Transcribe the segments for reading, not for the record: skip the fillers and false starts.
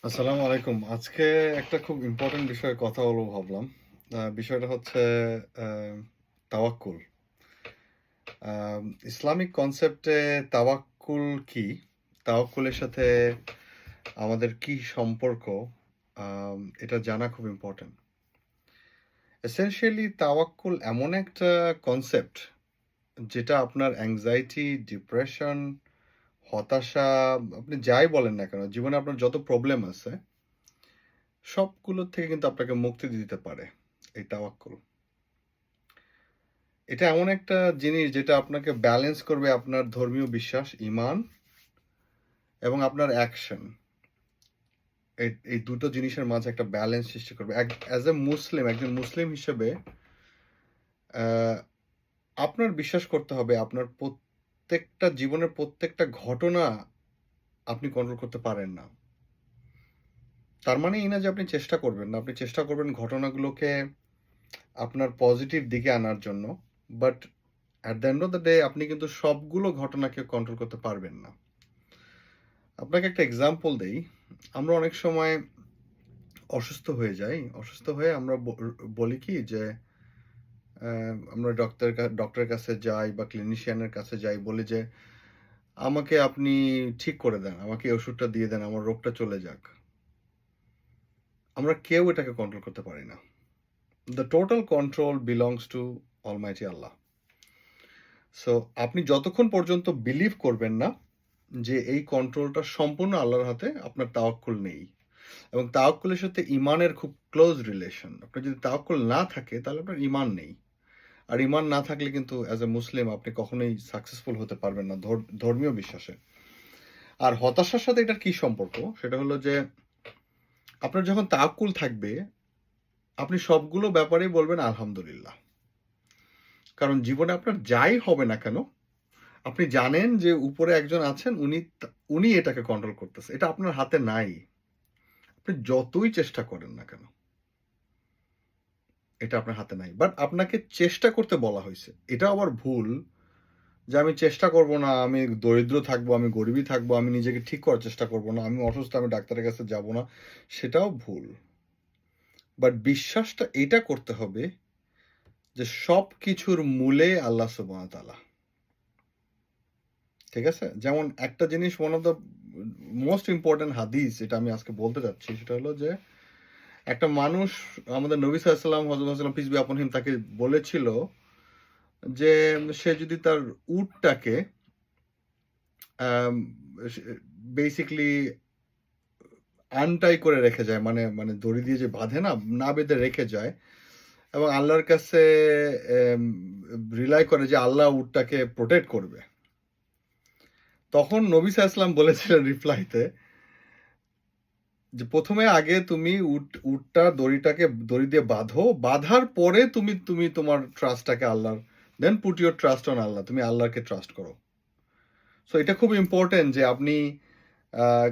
আসসালামু আলাইকুম। আজকে একটা খুব ইম্পোর্টেন্ট বিষয়ে কথা বলবো ভাবলাম। বিষয়টা হচ্ছে আ তাওয়াক্কুল। ইসলামিক কনসেপ্টে তাওয়াক্কুল কি? তাওয়াক্কুলের সাথে আমাদের কি সম্পর্ক? এটা জানা খুব ইম্পোর্টেন্ট। এসেনশিয়ালি তাওয়াক্কুল এমন একটা কনসেপ্ট যেটা আপনার অ্যাংজাইটি, ডিপ্রেশন, হতাশা আপনি যাই বলেন না কেন, জীবনে আপনার যত প্রবলেম আছে সবগুলোর থেকে কিন্তু আপনাকে মুক্তি দিতে পারে এই তাওয়াক্কুল। এটা এমন একটা জিনিস যেটা আপনাকে ব্যালেন্স করবে আপনার ধর্মীয় বিশ্বাস, ঈমান এবং আপনার অ্যাকশন। এই দুটো জিনিসের মাঝে একটা ব্যালেন্স সৃষ্টি করবে। অ্যাজ এ মুসলিম, একজন মুসলিম হিসেবে আ আপনার বিশ্বাস করতে হবে আপনার প্রত্যেকটা জীবনের প্রত্যেকটা ঘটনা আপনি কন্ট্রোল করতে পারেন না। তার মানে এই না যে আপনি চেষ্টা করবেন না। আপনি চেষ্টা করবেন ঘটনাগুলোকে আপনার পজিটিভ দিকে আনার জন্য। But at the end of the day আপনি কিন্তু সবগুলো ঘটনাকে কন্ট্রোল করতে পারবেন না। আপনাকে একটা এক্সাম্পল দেই। আমরা অনেক সময় অসুস্থ হয়ে যাই। অসুস্থ হয়ে আমরা বলি কি যে আমরা ডক্টরের কাছে যাই বা ক্লিনিশিয়ানের কাছে যাই বলি যে, "আমাকে আপনি ঠিক করে দেন। আমাকে এই ওষুধটা দিয়ে দেন। আমার রোগটা চলে যাক।" আমরা কেউ এটাকে কন্ট্রোল করতে পারি না। The total control belongs to Almighty Allah. So আপনি যতক্ষণ পর্যন্ত বিলিভ করবেন না যে এই কন্ট্রোলটা সম্পূর্ণ আল্লাহর হাতে, আপনার তাওয়াক্কুল নেই। এবং তাওয়াক্কুলের সাথে ঈমানের খুব ক্লোজ রিলেশন। আপনার যদি তাওয়াক্কুল না থাকে তাহলে আপনার ঈমান নেই। আর ঈমান না থাকলে কিন্তু অ্যাজ এ মুসলিম আপনি কখনোই সাকসেসফুল হতে পারবেন না ধর্মীয় বিশ্বাসে। আর হতাশার সাথে এটার কি সম্পর্ক? সেটা হলো যে আপনার যখন তাওয়াক্কুল থাকবে, আপনি সবগুলো ব্যাপারেই বলবেন আলহামদুলিল্লাহ। কারণ জীবনে আপনার যাই হবে না কেন, আপনি জানেন যে উপরে একজন আছেন উনি এটাকে কন্ট্রোল করতেছে। এটা আপনার হাতে নাই। আপনি যতই চেষ্টা করেন না কেন, এটা আপনার হাতে নাই। বাট আপনাকে চেষ্টা করতে বলা হইছে। এটা আবার ভুল যে আমি চেষ্টা করব না, আমি দরিদ্র থাকবো, আমি গরিবই থাকবো, আমি নিজেকে ঠিক করার চেষ্টা করব না, আমি অসুস্থ আমি ডাক্তারের কাছে যাব না। সেটাও ভুল। বাট বিশ্বাসটা এটা করতে হবে যে সবকিছুর মূলে আল্লাহ সুবহানাহু ওয়া তাআলা। ঠিক আছে? যেমন একটা জিনিস one of the most important হাদিস যেটা আমি আজকে বলতে চাচ্ছি সেটা হলো যে একটা মানুষ আমাদের নবী সাল্লাল্লাহু আলাইহি ওয়াসাল্লাম, হযরত মুহাম্মদ পিস বি আপন হিম তাকে বলেছিল যে সে যদি তার উটটাকে আম সে বেসিক্যালি আনটাই করে রেখে যায়। মানে মানে দড়ি দিয়ে যে বাঁধে না? না বেঁধে রেখে যায় এবং আল্লাহর কাছে এম রিলাই করে যে আল্লাহ উটটাকে প্রটেক্ট করবে। তখন নবী সাল্লাল্লাহু আলাইহি বলেছিলেন রিপ্লাইতে যে, "প্রথমে আগে তুমি উটটা দড়ি দিয়ে বাঁধো। বাঁধার পরে তুমি তুমি তোমার ট্রাস্টটাকে আল্লাহর দেন পুট ইউর ট্রাস্ট অন আল্লাহ। তুমি আল্লাহকে ট্রাস্ট করো।" সো এটা খুব ইম্পোর্টেন্ট যে আপনি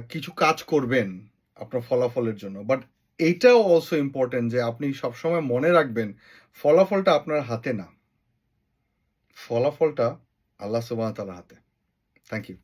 কিছু কাজ করবেন আপনার ফলাফলের জন্য। বাট এইটাও অলসো ইম্পোর্টেন্ট যে আপনি সবসময় মনে রাখবেন ফলাফলটা আপনার হাতে না। ফলাফলটা আল্লাহ সুবহানাহু ওয়া তাআলার হাতে। Thank you.